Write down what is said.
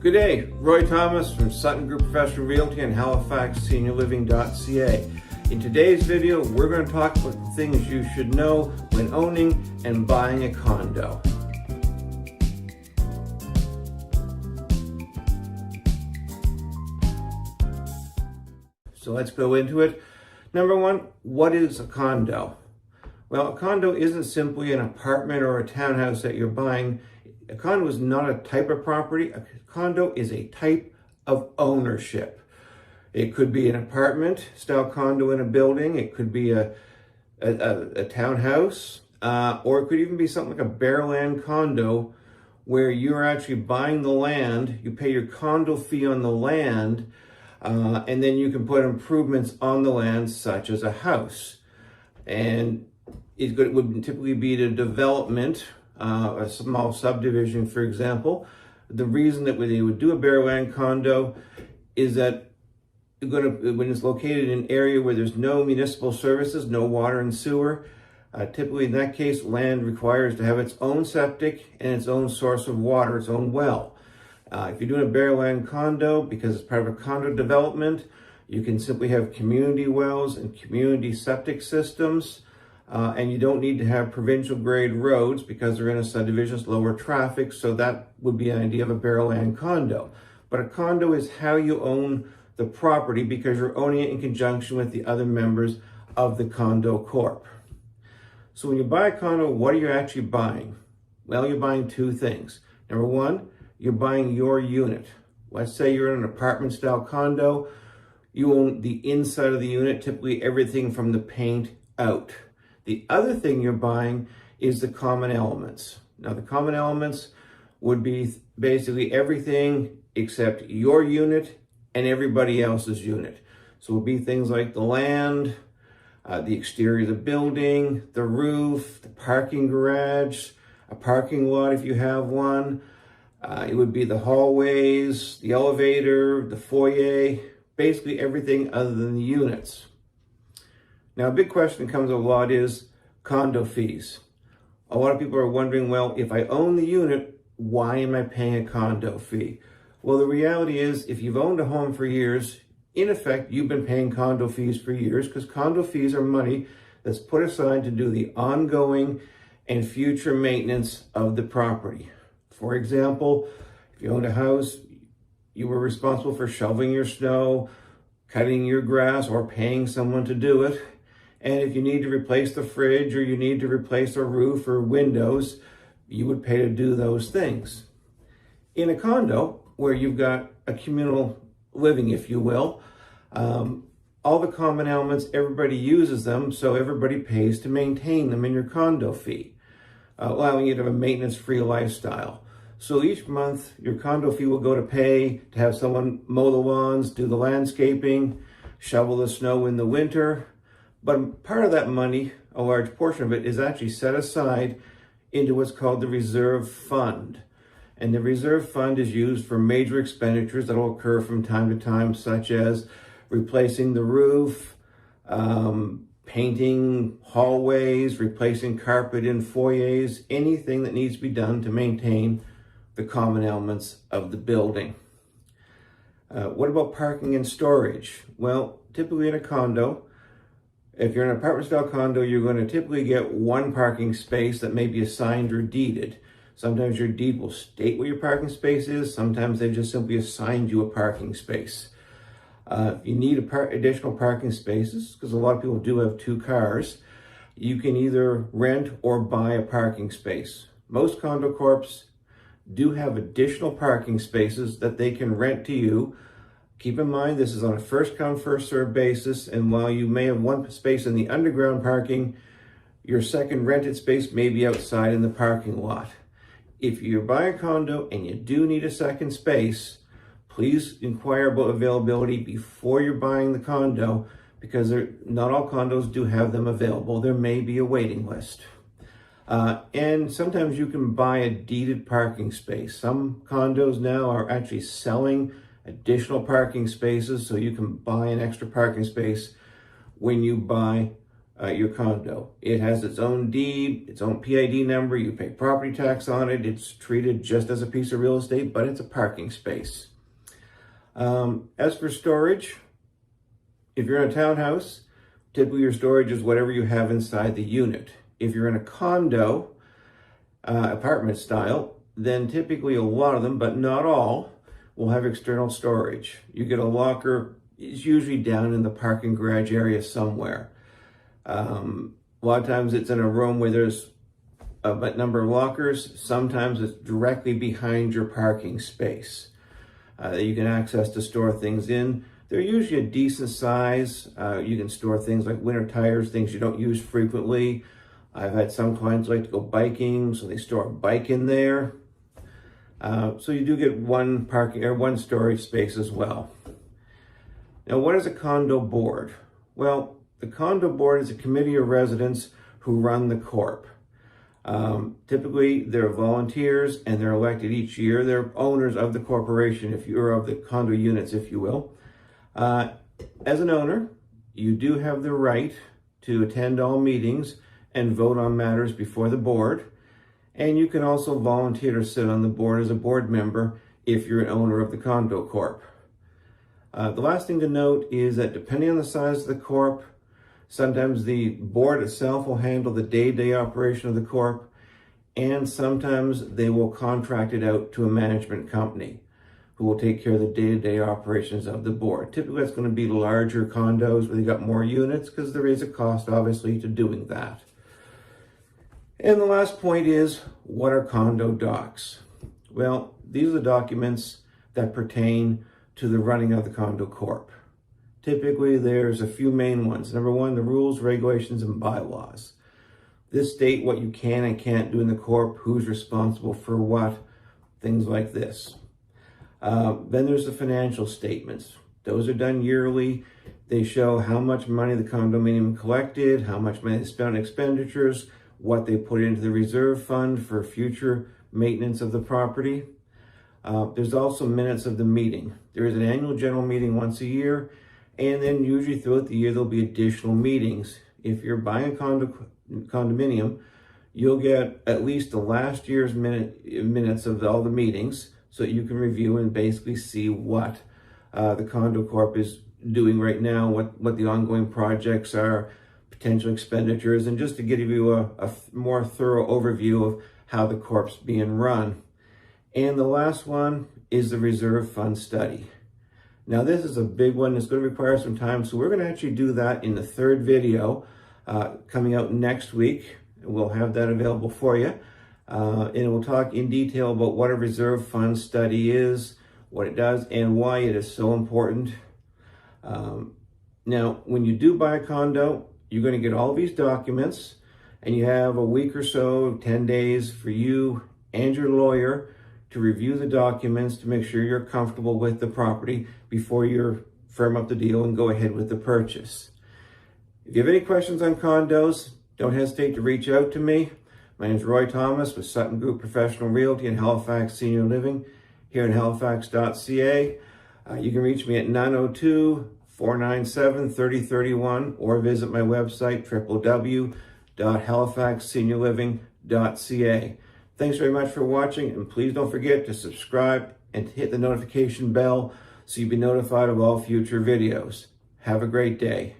Good day, Roy Thomas from Sutton Group Professional Realty and Halifax SeniorLiving.ca. In today's video, we're going to talk about the things you should know when owning and buying a condo. So let's go into it. Number one, what is a condo? Well, a condo isn't simply an apartment or a townhouse that you're buying. A condo is not a type of property. A condo is a type of ownership. It could be an apartment style condo in a building. It could be a townhouse, or it could even be something like a bare land condo where you're actually buying the land. You pay your condo fee on the land, and then you can put improvements on the land, such as a house. And it would typically be the development, a small subdivision, for example. The reason that they would do a bare land condo is that when it's located in an area where there's no municipal services, no water and sewer, typically in that case, land requires to have its own septic and its own source of water, its own well. If you're doing a bare land condo, because it's part of a condo development, you can simply have community wells and community septic systems. And you don't need to have provincial grade roads because they're in a subdivision, lower traffic. So that would be an idea of a bare land condo. But a condo is how you own the property because you're owning it in conjunction with the other members of the condo corp. So when you buy a condo, what are you actually buying? Well, you're buying two things. Number one, you're buying your unit. Let's say you're in an apartment style condo. You own the inside of the unit, typically everything from the paint out. The other thing you're buying is the common elements. Now, the common elements would be basically everything except your unit and everybody else's unit. So it would be things like the land, the exterior of the building, the roof, the parking garage, a parking lot if you have one. It would be the hallways, the elevator, the foyer, basically everything other than the units. Now, a big question that comes up a lot is condo fees. A lot of people are wondering, well, if I own the unit, why am I paying a condo fee? Well, the reality is, if you've owned a home for years, in effect, you've been paying condo fees for years because condo fees are money that's put aside to do the ongoing and future maintenance of the property. For example, if you owned a house, you were responsible for shoveling your snow, cutting your grass, or paying someone to do it. And if you need to replace the fridge or you need to replace a roof or windows, you would pay to do those things. In a condo, where you've got a communal living, if you will, all the common elements, everybody uses them, so everybody pays to maintain them in your condo fee, allowing you to have a maintenance-free lifestyle. So each month, your condo fee will go to pay to have someone mow the lawns, do the landscaping, shovel the snow in the winter. But part of that money, a large portion of it, is actually set aside into what's called the reserve fund. And the reserve fund is used for major expenditures that will occur from time to time, such as replacing the roof, painting hallways, replacing carpet in foyers, anything that needs to be done to maintain the common elements of the building. What about parking and storage? Well, typically in a condo, if you're in an apartment style condo, you're going to typically get one parking space that may be assigned or deeded. Sometimes your deed will state what your parking space is. Sometimes they just simply assigned you a parking space. If you need additional parking spaces, because a lot of people do have two cars, you can either rent or buy a parking space. Most condo corps do have additional parking spaces that they can rent to you. Keep in mind, this is on a first come, first served basis, and while you may have one space in the underground parking, your second rented space may be outside in the parking lot. If you're buying a condo and you do need a second space, please inquire about availability before you're buying the condo, because not all condos do have them available. There may be a waiting list. And sometimes you can buy a deeded parking space. Some condos now are actually selling additional parking spaces, so you can buy an extra parking space when you buy your condo. It has its own deed, its own PID number. You pay property tax on it. It's treated just as a piece of real estate, but it's a parking space. As for storage, if you're in a townhouse, typically your storage is whatever you have inside the unit. If you're in a condo, apartment style, then typically a lot of them, but not all, will have external storage. You get a locker, it's usually down in the parking garage area somewhere. A lot of times it's in a room where there's a number of lockers. Sometimes it's directly behind your parking space that you can access to store things in. They're usually a decent size. You can store things like winter tires, things you don't use frequently. I've had some clients like to go biking, so they store a bike in there. So you do get one storage space as well. Now, what is a condo board? Well, the condo board is a committee of residents who run the corp. Typically, they're volunteers and they're elected each year. They're owners of the corporation, of the condo units, if you will. As an owner, you do have the right to attend all meetings and vote on matters before the board. And you can also volunteer to sit on the board as a board member if you're an owner of the condo corp. The last thing to note is that depending on the size of the corp, sometimes the board itself will handle the day-to-day operation of the corp, and sometimes they will contract it out to a management company who will take care of the day-to-day operations of the board. Typically, that's going to be larger condos where they got more units, because there is a cost, obviously, to doing that. And the last point is, what are condo docs? Well, these are the documents that pertain to the running of the condo corp. Typically, there's a few main ones. Number one, the rules, regulations, and bylaws. This state what you can and can't do in the corp, who's responsible for what, things like this. Then there's the financial statements. Those are done yearly. They show how much money the condominium collected, how much money they spent on expenditures, what they put into the reserve fund for future maintenance of the property. There's also minutes of the meeting. There is an annual general meeting once a year, and then usually throughout the year there'll be additional meetings. If you're buying a condominium, you'll get at least the last year's minutes of all the meetings, so you can review and basically see what the condo corp is doing right now, what the ongoing projects are, potential expenditures, and just to give you a more thorough overview of how the corp's being run. And the last one is the reserve fund study. Now, this is a big one. It's going to require some time, so we're going to actually do that in the third video coming out next week. We'll have that available for you. And we'll talk in detail about what a reserve fund study is, what it does, and why it is so important. Now, when you do buy a condo, you're going to get all these documents, and you have a week or so, 10 days for you and your lawyer to review the documents to make sure you're comfortable with the property before you firm up the deal and go ahead with the purchase. If you have any questions on condos, don't hesitate to reach out to me. My name is Roy Thomas with Sutton Group Professional Realty and Halifax Senior Living here in halifax.ca. You can reach me at 902-497-3031 or visit my website, www.halifaxseniorliving.ca. Thanks very much for watching, and please don't forget to subscribe and hit the notification bell so you'll be notified of all future videos. Have a great day.